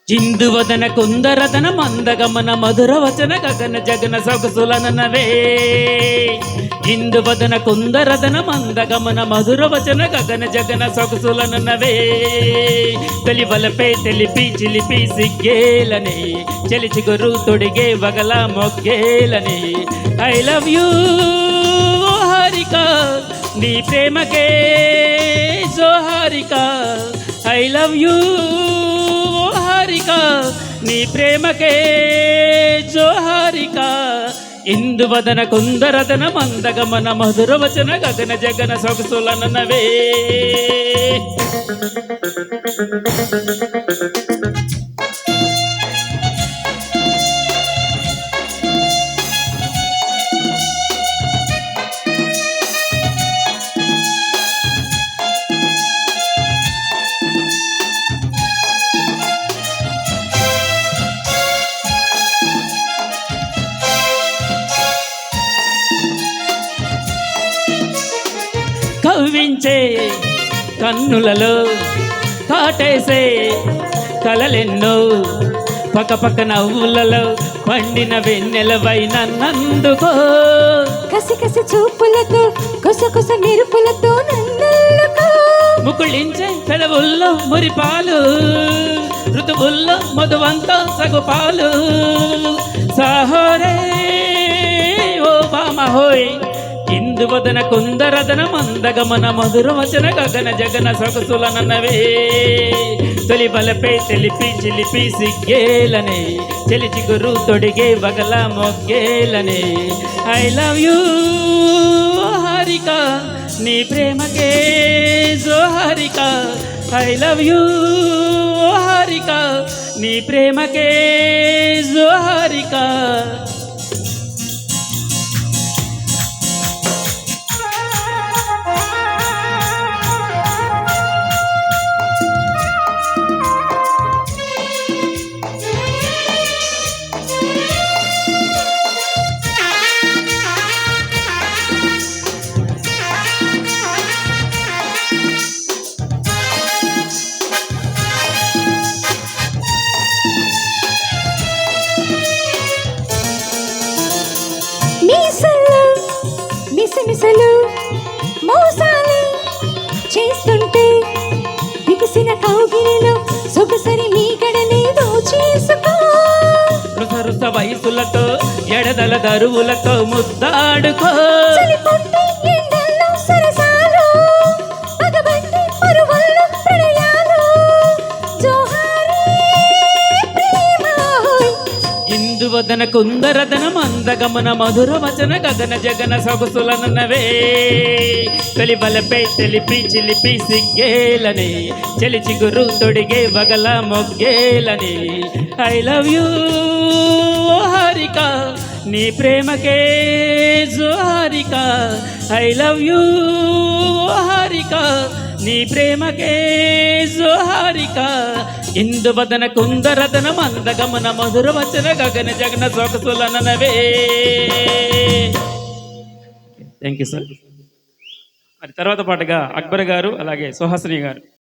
జిందువదన కుందరదన మందగమన మధుర వచన గగన జగన సొగసులనవే. జిందువదన కుందరదన మందగమన మధుర వచన గగన జగన సొగసులనవే. తెలివలపే తెలిపి చిలిపి సిగ్గేలని చెలిచి గురు తొడిగే వగల మొగ్గేలని. ఐ లవ్ యూ హారిక నీ ప్రేమకే జోహారిక. ఐ లవ్ యూ హారిక నీ ప్రేమకే జోహారిక. ఇందువదన కుందరదన మందగమన మధుర వచన గగన జగన సొగసులనవే. కవ్వించే కన్నులలో కాటేసే కలలెన్నో పక్క నవ్వులలో పండిన వెన్నెలవై నన్నందుకో. కసి కసి చూపులతో కొస మెరుపులతో నన్నుకో. ముకుళించే పెదవుల్లో మురిపాలు ఋతువుల్లో మధువంత సగుపాలు. సాహోరే ఓ బామహోయ్ ఇందువదన కుందరదన మందగమన మధుర వచన గగన జగన సొగసులనవే. తొలి బలపై తెలిపి చిలిపి సిగ్గేలని చెలిచి గురు తొడిగే వగల మొగ్గేలని. ఐ లవ్ యూ హారిక నీ ప్రేమకే జోహారిక. ఐ లవ్ యూ హారిక నీ ప్రేమకే జోహారిక. మిసలు మోసాలు చేస్తుంటే బిగిసిన కౌగిలిలో సొగసరి మీ గడలేదో చేసుకో. రుస వయసులతో ఎడదల దరువులతో ముద్దాడుకో. ఇందువదన కుందరదన మందగమన మధుర వచన గగన జగన సొగసులనవే. తొలి బలపై తెలిపి చిలిపి సిగ్గేలని చెలిచి గురు తొడిగే వగల మొగ్గేలని. ఐ లవ్ యూ హారిక నీ ప్రేమకే జోహారిక. ఐ లవ్ యూ హారిక నీ ప్రేమకే జోహారిక. ఇందువదన కుందరదన మందగమన మధుర వచన గగన జగన సొగసులనవే. Thank you sir. మరి తర్వాత పాటగా అక్బర్ గారు అలాగే సుహాసిని గారు.